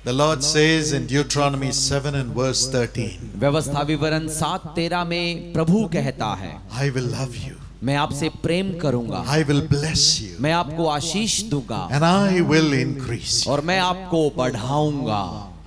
The Lord says in Deuteronomy 7 and verse 13, व्यवस्था विवरण 7:13 में प्रभु कहता है, I will love you, मैं आपसे प्रेम करूंगा, I will bless you, मैं आपको आशीष दूंगा, and I will increase you. और मैं आपको बढ़ाऊंगा,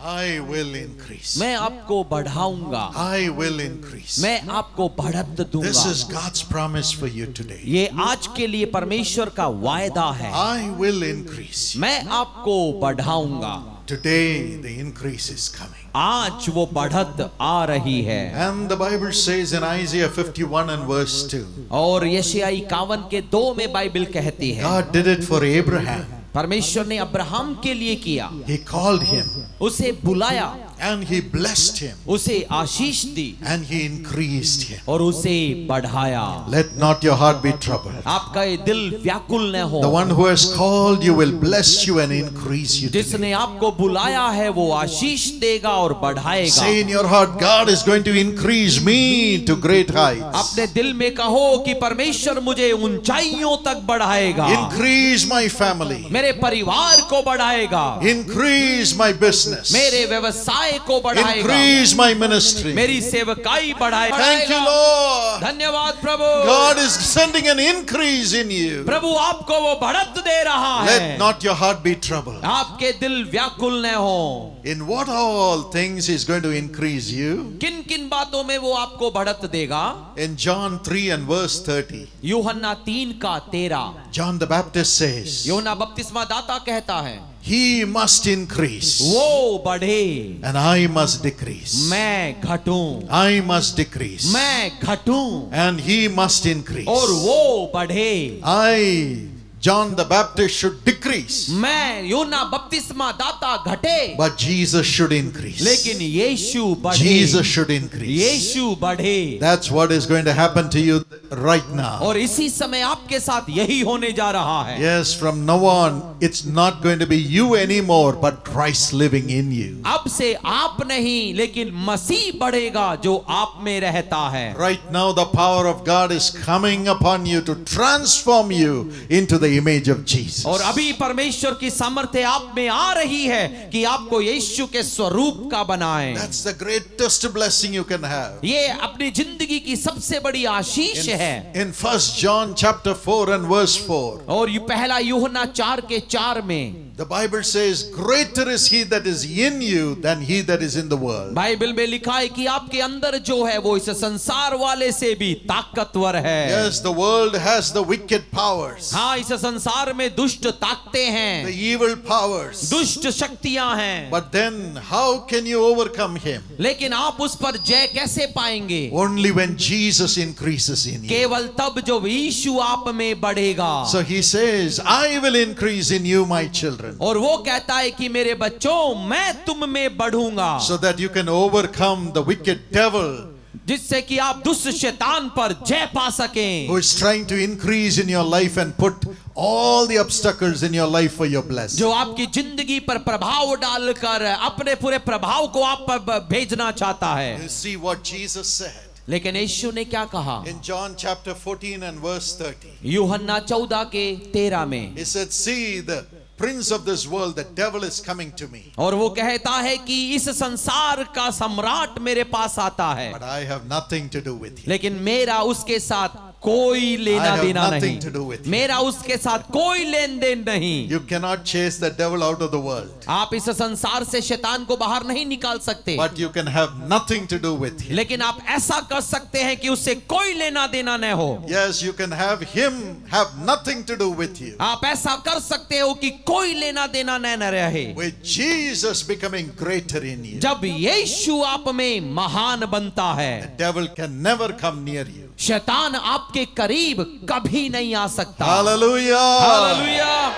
I will increase. मैं आपको बढ़ाऊंगा, I will increase. मैं आपको बढ़त दूंगा। This is God's promise for you today. ये आज के लिए परमेश्वर का वायदा है, I will increase. मैं आपको बढ़ाऊंगा। Today the increase is coming. आज वो बढ़त आ रही है। And the Bible says in Isaiah 51 and verse 2, और यशायाह 51 के 2 में बाइबल कहती है, God did it for Abraham. परमेश्वर ने अब्राहम के लिए किया, He called him उसे बुलाया, and he blessed him उसे आशीष दी, and he increased him. और उसे बढ़ाया। Let not your heart be troubled. आपका ये दिल व्याकुल न हो। The one who has called you will bless you and increase you today. जिसने आपको बुलाया है वो आशीष देगा और बढ़ाएगा। Say in your heart, God is going to increase me to great heights. अपने दिल में कहो कि परमेश्वर मुझे ऊंचाइयों तक बढ़ाएगा। Increase my family. मेरे परिवार को बढ़ाएगा। Increase my business. मेरे व्यवसाय को बढ़ाएगा। Increase my ministry. मेरी सेवकाई बढ़ाएगा। Thank you, Lord. धन्यवाद प्रभु। God is sending an increase in you. प्रभु आपको वो बढ़त दे रहा है। Let not your heart be troubled. आपके दिल व्याकुल न हो। In what all things is going to increase you? किन किन बातों में वो आपको बढ़त देगा? In John 3 and verse 30, यूहन्ना 3 का 13, John the Baptist says, यूहन्ना बपतिस्मा दाता कहता है, He must increase वो बढ़े and I must decrease. मैं घटूं, I must decrease मैं घटूं and He must increase. और वो बढ़े। I, John the Baptist, should decrease, मैं यूहन्ना बपतिस्मा दाता घटे, but Jesus should increase. लेकिन यीशु बढ़े। Jesus should increase. यीशु बढ़े। That's what is going to happen to you right now. और इसी समय आपके साथ यही होने जा रहा है। Yes, from now on, it's not going to be you anymore, but Christ living in you. अब से आप नहीं, लेकिन मसीह बढ़ेगा जो आप में रहता है। Right now, the power of God is coming upon you to transform you into the image of Jesus. और अभी परमेश्वर की सामर्थ्य आप में आ रही है कि आपको यीशु के स्वरूप का बनाए। That's the greatest blessing you can have. ये अपनी जिंदगी की सबसे बड़ी आशीष है। In 1 John chapter 4 and verse 4, और ये पहला यूहन्ना 4 के 4 में the Bible says, greater is he that is in you than he that is in the world. Bible में लिखा है कि आपके अंदर जो है वो इस संसार वाले से भी ताकतवर है। Yes, the world has the wicked powers, हाँ, इस संसार में दुष्ट ताकतें हैं, the evil powers. दुष्ट शक्तियां हैं। But then how can you overcome him? लेकिन आप उस पर जय कैसे पाएंगे? Only when Jesus increases in you. केवल तब जो यीशु आप में बढ़ेगा। So he says, I will increase in you, my children, और वो कहता है कि मेरे बच्चों, मैं तुम में बढ़ूंगा, so that you can overcome the wicked devil जिससे कि आप दुष्ट शैतान पर जय पा सकें, who is trying to increase in your life and put all the obstacles in your life for your blessing. जो आपकी जिंदगी पर प्रभाव डालकर अपने पूरे प्रभाव को आप पर भेजना चाहता है। You see what Jesus said लेकिन यीशु ने क्या कहा? in John chapter 14 and verse 30. यूहन्ना 14 के 13 में He said, see, the prince of this world, the devil, is coming to me, और वो कहता है कि इस संसार का सम्राट मेरे पास आता है, but I have nothing to do with him. लेकिन मेरा उसके साथ कोई लेना देना nothing to do with नहीं, him. मेरा उसके साथ कोई लेन देन नहीं। You cannot chase the devil out of the world, आप इस संसार से शैतान को बाहर नहीं निकाल सकते, but you can have nothing to do with him. लेकिन आप ऐसा कर सकते हैं कि उससे कोई लेना देना न हो। Yes, you can have him have nothing to do with you. आप ऐसा कर सकते हो कि कोई लेना देना न रहे। With Jesus becoming greater in you, जब यीशु आप में महान बनता है, the devil can never come near you. शैतान आपके करीब कभी नहीं आ सकता। Hallelujah! Hallelujah!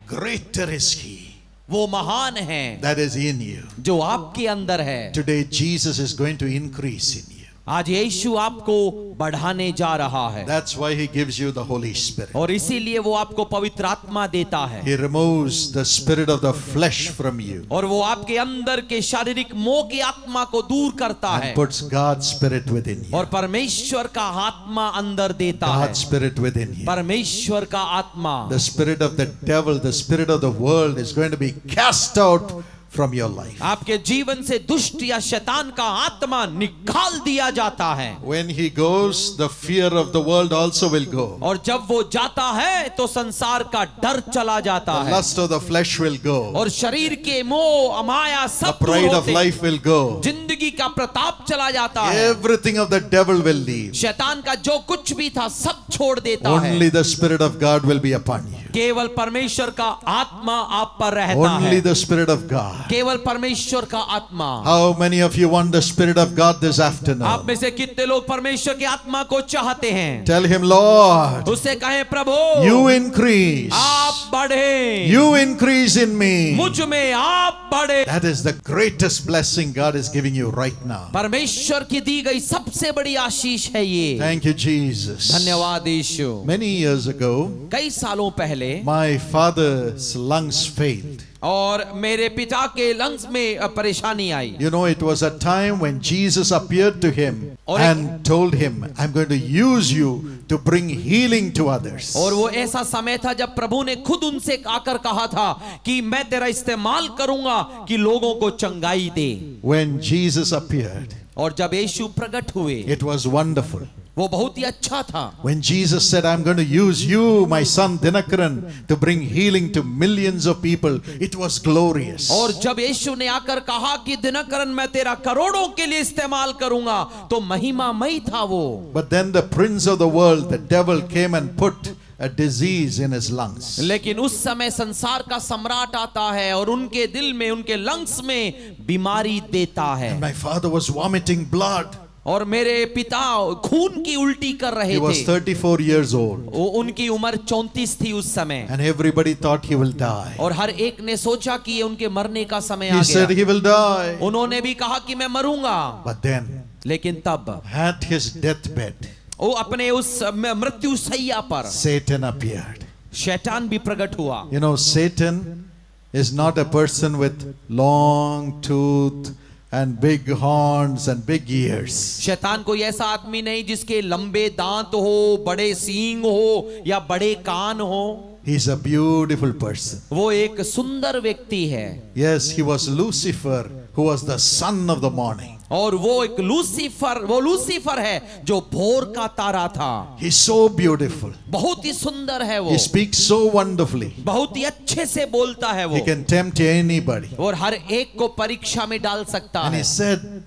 Greater is he वो महान है that is in you. जो आपके अंदर है। Today Jesus is going to increase in you. आज यीशु आपको बढ़ाने जा रहा है, That's why he gives you the Holy Spirit. और इसीलिए वो आपको पवित्र आत्मा देता है, He removes the spirit of the flesh from you और वो आपके अंदर के शारीरिक मोह की आत्मा को दूर करता है, and puts God's spirit within you. और परमेश्वर का आत्मा अंदर देता है। God's spirit within you. परमेश्वर का आत्मा, The spirit of the devil, the spirit of the world is going to be cast out from your life. आपके जीवन से दुष्ट या शैतान का आत्मा निकाल दिया जाता है। When he goes, the fear of the world also will go. और जब वो जाता है तो संसार का डर चला जाता The है। lust of the flesh will go. और शरीर के मोह अमाया The सब दूर pride of होते, life will go. जिंदगी का प्रताप चला जाता है। Everything of the devil will leave. शैतान का जो कुछ भी था सब छोड़ देता है। Only the Spirit of God will be upon you. केवल परमेश्वर का आत्मा आप पर रहता है। Only the Spirit of God. केवल परमेश्वर का आत्मा। How many of you want the Spirit of God this आप afternoon? में से कितने लोग परमेश्वर की आत्मा को चाहते हैं? Tell him, Lord, उससे कहें प्रभु you increase. आप बढ़े, You increase in me. मुझ में आप बढ़े। That is the greatest blessing God is giving you right now. परमेश्वर की दी गई सबसे बड़ी आशीष है ये। Thank you, Jesus. धन्यवाद यीशु। Many years ago, कई सालों पहले my father's lungs failed. और मेरे पिता के लंग्स में परेशानी आई। You know, it was a time when Jesus appeared to him and told him, I'm going to use you to bring healing to others. और वो ऐसा समय था जब प्रभु ने खुद उनसे आकर कहा था कि मैं तेरा इस्तेमाल करूंगा कि लोगों को चंगाई दे। When Jesus appeared, और जब यीशु प्रकट हुए it was wonderful. वो बहुत ही अच्छा था। When Jesus said, I'm going to use you, my son Dinakaran, to bring healing to millions of people, it was glorious. और जब यीशु ने आकर कहा कि दिनकरन मैं तेरा करोड़ों के लिए इस्तेमाल करूंगा तो महिमामय था वो। But then the prince of the world, the devil, came and put a disease in his lungs. लेकिन उस समय संसार का सम्राट आता है और उनके दिल में, उनके लंग्स में बीमारी देता है। And my father was vomiting blood. और मेरे पिता खून की उल्टी कर रहे He was थे। 34 years old. उनकी उम्र 34 थी उस समय। And everybody thought he will die. और हर एक ने सोचा कि ये उनके मरने का समय He आ said गया। he will die. उन्होंने भी कहा कि मैं मरूंगा। But then, लेकिन तब at his deathbed, वो अपने उस मृत्यु सैया पर Satan appeared. शैतान भी प्रकट हुआ। You know, Satan is not a person with long tooth and big horns and big ears. शैतान कोई ऐसा आदमी नहीं जिसके लंबे दांत हो, बड़े सींग हो या बड़े कान हो। He is a beautiful person. वो एक सुंदर व्यक्ति है। Yes, he was Lucifer, who was the son of the morning. और वो एक लूसीफर है जो भोर का तारा था। He's so beautiful. बहुत ही सुंदर है वो। He speaks so wonderfully. बहुत ही अच्छे से बोलता है वो। He can tempt anybody. और हर एक को परीक्षा में डाल सकता And है। he said,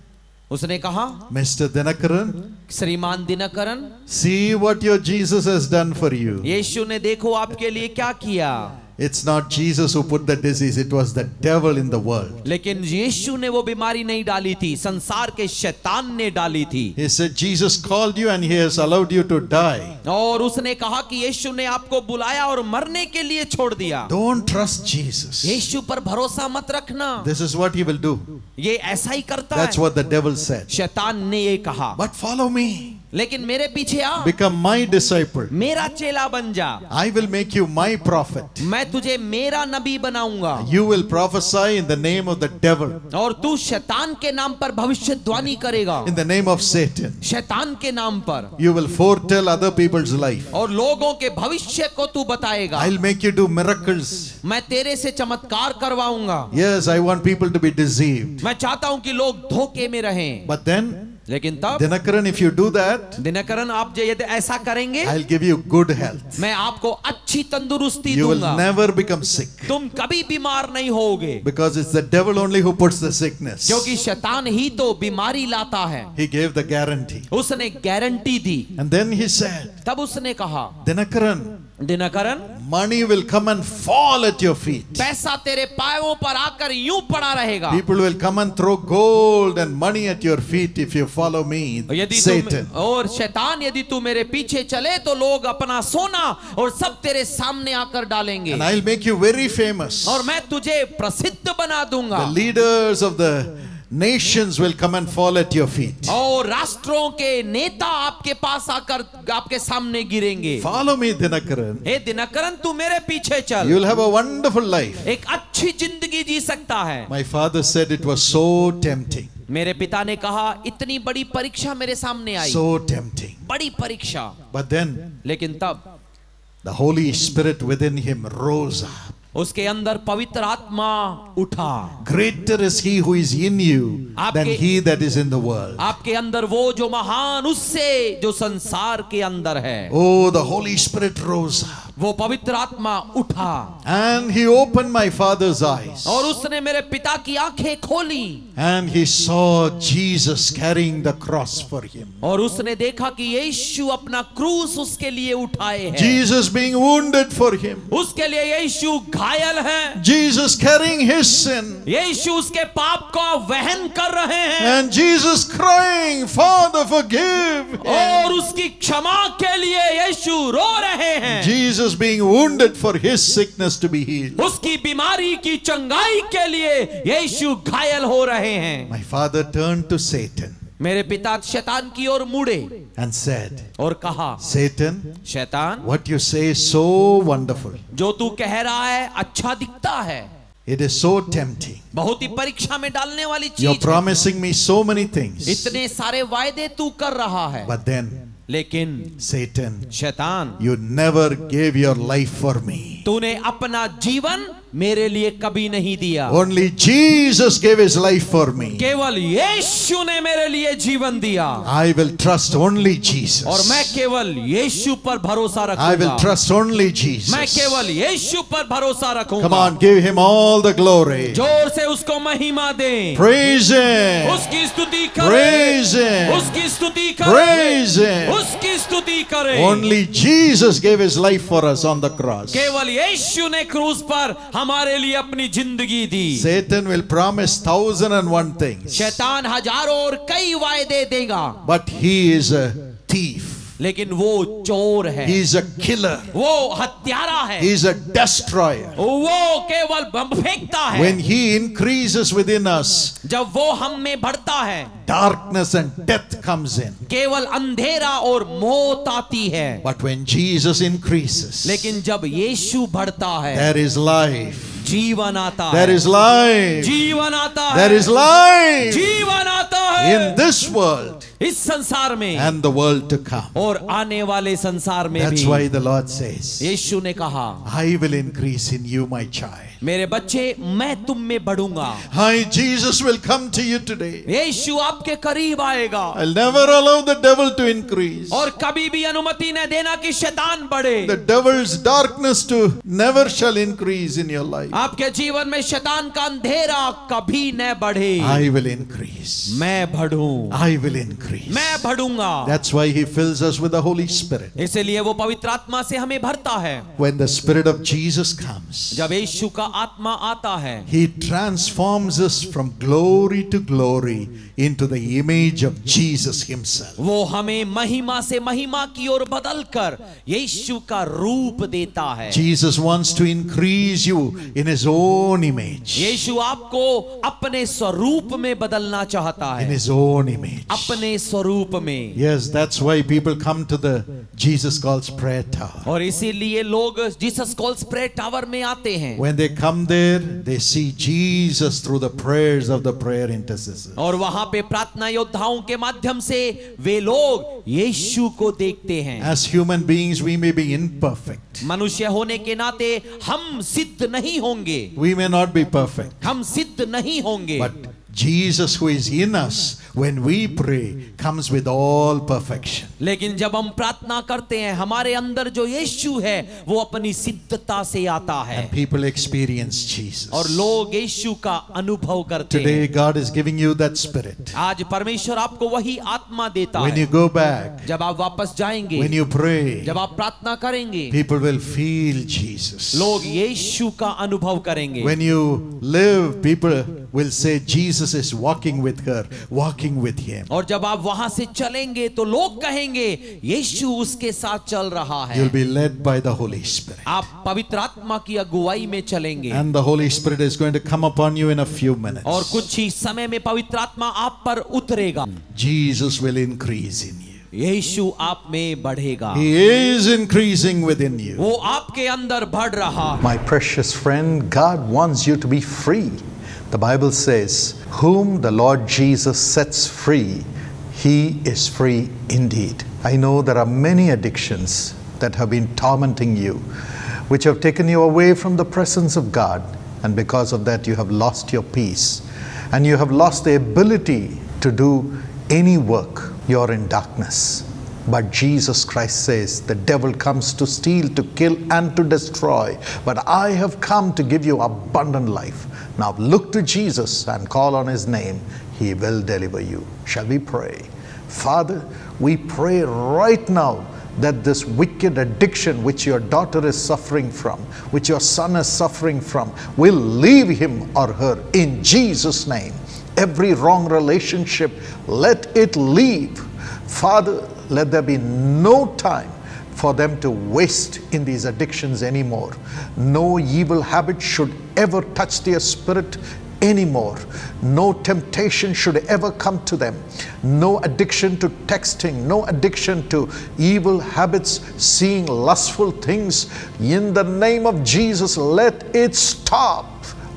उसने कहा, Mr. Dinakaran, श्रीमान Dinakaran, see what your Jesus has done for you. यीशु ने देखो आपके लिए क्या किया। It's not Jesus who put the disease, it was the devil in the world. लेकिन यीशु ने वो बीमारी नहीं डाली थी, संसार के शैतान ने डाली थी। He said, Jesus called you and he has allowed you to die. और उसने कहा कि यीशु ने आपको बुलाया और मरने के लिए छोड़ दिया। Don't trust Jesus. यीशु पर भरोसा मत रखना, This is what he will do. ये ऐसा ही करता That's है। what the devil said. शैतान ने ये कहा, But follow me. लेकिन मेरे पीछे आ, Become my disciple. मेरा चेला बन जा, I will make you my prophet. मैं तुझे मेरा नबी बनाऊंगा। You will prophesy in the name of the devil, और तू शैतान के नाम पर भविष्यवाणी करेगा, in the name of Satan. शैतान के नाम पर। You will foretell other people's life. और लोगों के भविष्य को तू बताएगा। I'll make you do miracles. मैं तेरे से चमत्कार करवाऊंगा। Yes, I want people to be deceived. मैं चाहता हूं कि लोग धोखे में रहें। But then, लेकिन तब Dinakaran, if you do that, Dinakaran आप यदि ऐसा करेंगे, I'll give you good health. मैं आपको अच्छी तंदुरुस्ती You will दूंगा। never become sick. तुम कभी बीमार नहीं होगे, Because it's the devil only who puts the sickness. क्योंकि शैतान ही तो बीमारी लाता है। He gave the guarantee. उसने guarantee the. And then he said, तब उसने कहा, Dinakaran, Dinakaran, money will come and fall at your feet. पैसा तेरे पायों पर आकर यूं पड़ा रहेगा। People will come and throw gold and money at your feet if you follow me, यदि Satan. और शैतान यदि तू मेरे पीछे चले तो लोग अपना सोना और सब तेरे सामने आकर डालेंगे। And I'll make you very famous. और मैं तुझे प्रसिद्ध बना दूंगा। The leaders of the nations will come and fall at your feet. और राष्ट्रों के नेता आपके पास आकर आपके सामने गिरेंगे। Follow me, Dinakaran. हे दिनकरन, तू मेरे पीछे चल, You will have a wonderful life. एक अच्छी जिंदगी जी सकता है। My father said it was so tempting. मेरे पिता ने कहा, इतनी बड़ी परीक्षा मेरे सामने आई, So tempting. बड़ी परीक्षा। But then लेकिन तब the Holy Spirit within him rose up. उसके अंदर पवित्र आत्मा उठा। Greater is he who is in you than he that is in the world. आपके अंदर वो जो महान उससे जो संसार के अंदर है। Oh, the Holy Spirit rose up. वो पवित्र आत्मा उठा। And he opened my father's eyes. और उसने मेरे पिता की आंखें खोली। And he saw Jesus carrying the cross for him. और उसने देखा कि यीशु अपना क्रूस उसके लिए उठाए हैं। Jesus being wounded for him. उसके लिए यीशु घायल है। Jesus carrying his sin. यीशु उसके पाप को वहन कर रहे हैं। And Jesus crying, Father, forgive. और उसकी क्षमा के लिए यीशु रो रहे हैं। Jesus being wounded for his sickness to be healed. उसकी बीमारी की चंगाई के लिए यीशु घायल हो रहे हैं। My father turned to Satan. मेरे पिता शैतान की ओर मुड़े and said, और कहा, Satan, शैतान, what you say is so wonderful. जो तू कह रहा है अच्छा दिखता है। It is so tempting. बहुत ही परीक्षा में डालने वाली चीज You're है। promising me so many things. इतने सारे वायदे तू कर रहा है। But then, लेकिन Satan, शैतान, you never gave your life for me. तूने अपना जीवन मेरे लिए कभी नहीं दिया। Only Jesus gave his life for me. केवल यीशु ने मेरे लिए जीवन दिया। I will trust only Jesus. और मैं केवल यीशु पर भरोसा रखूंगा। I will trust only Jesus. मैं केवल यीशु पर भरोसा रखूंगा। Come on, give him all the glory. जोर से उसको महिमा दें। Praise him. उसकी स्तुति करें। Praise him. उसकी स्तुति करें। Praise him. उसकी स्तुति करें। Only Jesus gave his life for us on the cross. केवल यीशु ने क्रूस पर हमारे लिए अपनी जिंदगी दी। Satan will promise 1,001 things. शैतान हजारों और कई वायदे देगा। But he is a thief. लेकिन वो चोर है। He is a killer. वो हत्यारा है। He is a destroyer. वो केवल बम फेंकता है। When he increases within us, जब वो हम में बढ़ता है, darkness and death comes in. केवल अंधेरा और मौत आती है। But when Jesus increases, लेकिन जब यीशु बढ़ता है, there is life. जीवन आता है। There is life. जीवन आता है। There is life जीवन आता है in this world इस संसार में and the world to come. और आने वाले संसार में That's भी। why the Lord says, यीशु ने कहा, I will increase in you, my child. मेरे बच्चे, मैं तुम में बढ़ूंगा। Hi, Jesus will come to you today. यीशु आपके करीब आएगा। I'll never allow the devil to increase. और कभी भी अनुमति न देना कि शैतान बढ़े। The devil's darkness to never shall increase in your life. आपके जीवन में शैतान का अंधेरा कभी न बढ़े। I will increase. मैं बढ़ूं। I will increase. मैं बढ़ूंगा। That's why he fills us with the Holy Spirit. इसलिए वो पवित्र आत्मा से हमें भरता है। When the Spirit of Jesus comes, जब यीशु का आत्मा आता है, he transforms us from glory to glory into the image of Jesus himself. वो हमें महिमा से महिमा की ओर बदलकर यीशु का रूप देता है। Jesus wants to increase you in his own image. यीशु आपको अपने स्वरूप में बदलना चाहता In है। his own image. अपने स्वरूप में। Yes, that's why people come to the Jesus Calls Prayer Tower. और इसीलिए लोग जीसस कॉल्स प्रेयर टावर में आते हैं। When they come there, they see Jesus through the prayers of the prayer intercessors. और वहां पे प्रार्थना योद्धाओं के माध्यम से वे लोग यीशु को देखते हैं। As human beings, we may be imperfect. मनुष्य होने के नाते हम सिद्ध नहीं होंगे। We may not be perfect. हम सिद्ध नहीं होंगे। But Jesus who is in us when we pray comes with all perfection. लेकिन जब हम प्रार्थना करते हैं, हमारे अंदर जो यीशु है वो अपनी सिद्धता से आता है। And people experience Jesus. और लोग यीशु का अनुभव करते हैं। Today God is giving you that spirit. आज परमेश्वर आपको वही आत्मा देता When है। you go back, जब आप वापस जाएंगे, when you pray, जब आप प्रार्थना करेंगे, people will feel Jesus. लोग यीशु का अनुभव करेंगे। When you live, people will say Jesus is walking with her, walking with him. और जब आप वहां से चलेंगे तो लोग कहेंगे यीशु उसके साथ चल रहा है। You'll be led by the Holy Spirit. आप पवित्र आत्मा की अगुवाई में चलेंगे। And the Holy Spirit is going to come upon you in a few minutes. और कुछ ही समय में पवित्र आत्मा आप पर उतरेगा। Jesus will increase in you. यीशु आप में बढ़ेगा। He is increasing within you. वो आपके अंदर बढ़ रहा है। My precious friend, God wants you to be free. The Bible says, whom the Lord Jesus sets free, he is free indeed. I know there are many addictions that have been tormenting you, which have taken you away from the presence of God, and because of that you have lost your peace and you have lost the ability to do any work. You're in darkness. But Jesus Christ says, the devil comes to steal, to kill, and to destroy. But I have come to give you abundant life. Now look to Jesus and call on His name. He will deliver you. Shall we pray? Father, we pray right now that this wicked addiction which your daughter is suffering from, which your son is suffering from, will leave him or her in Jesus' name. Every wrong relationship, let it leave. Father, let there be no time for them to waste in these addictions anymore. No evil habit should ever touch their spirit anymore. No temptation should ever come to them. No addiction to texting, no addiction to evil habits, seeing lustful things. In the name of Jesus, let it stop.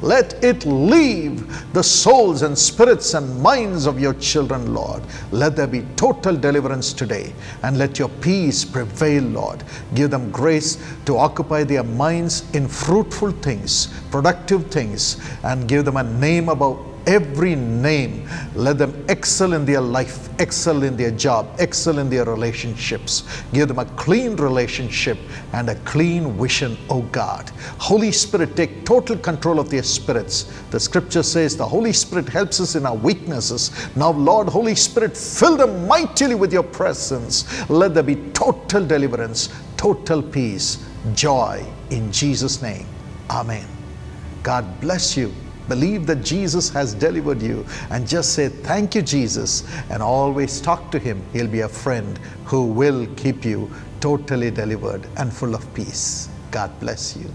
Let it leave the souls and spirits and minds of your children, Lord. Let there be total deliverance today, and let your peace prevail, Lord. Give them grace to occupy their minds in fruitful things, productive things, and give them a name above every name. Let them excel in their life, excel in their job, excel in their relationships. Give them a clean relationship and a clean vision, oh God. Holy Spirit, take total control of their spirits. The scripture says the Holy Spirit helps us in our weaknesses. Now, Lord, Holy Spirit, fill them mightily with your presence. Let there be total deliverance, total peace, joy in Jesus' name. Amen. God bless you. Believe that Jesus has delivered you, and just say thank you, Jesus, and always talk to Him. He'll be a friend who will keep you totally delivered and full of peace. God bless you.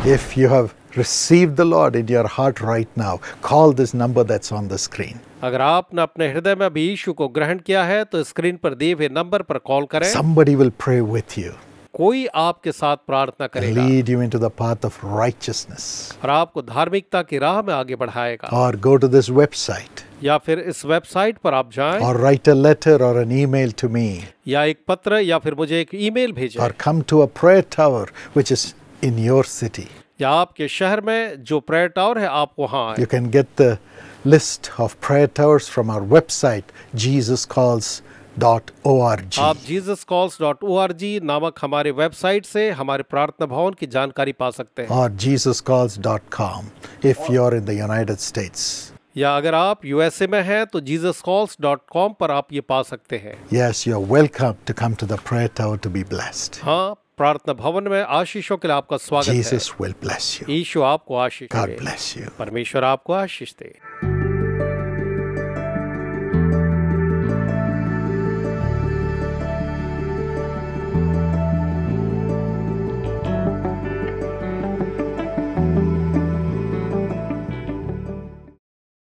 If you have received the Lord in your heart right now, call this number that's on the screen. अगर आपने अपने हृदय में अभी यीशु को ग्रहण किया है तो स्क्रीन पर दिए हुए नंबर पर कॉल करें. Somebody will pray with you. कोई आपके साथ प्रार्थना करेगा. Lead you into the path of righteousness. और आपको धार्मिकता की राह में आगे बढ़ाएगा. Or go to this website. या फिर इस वेबसाइट पर आप जाएं. Or write a letter or an email to me. या एक पत्र या फिर मुझे एक ईमेल भेजें. Or come to a prayer tower which is in your city. या आपके शहर में जो प्रेयर टावर है आप वहां आएं. You can get the list of prayer towers from our website, JesusCalls.org. आप JesusCalls.org नामक हमारे वेबसाइट से हमारे प्रार्थना भवन की जानकारी पा सकते हैं. Or JesusCalls.com if you're in the United States. या अगर आप USA में हैं तो JesusCalls.com पर आप ये पा सकते हैं. Yes, you're welcome to come to the prayer tower to be blessed. हाँ, प्रार्थना भवन में आशीषों के लिए आपका स्वागत है. Jesus will bless you. यीशु आपको आशीष दे. God bless you. परमेश्वर आपको आशीष दे.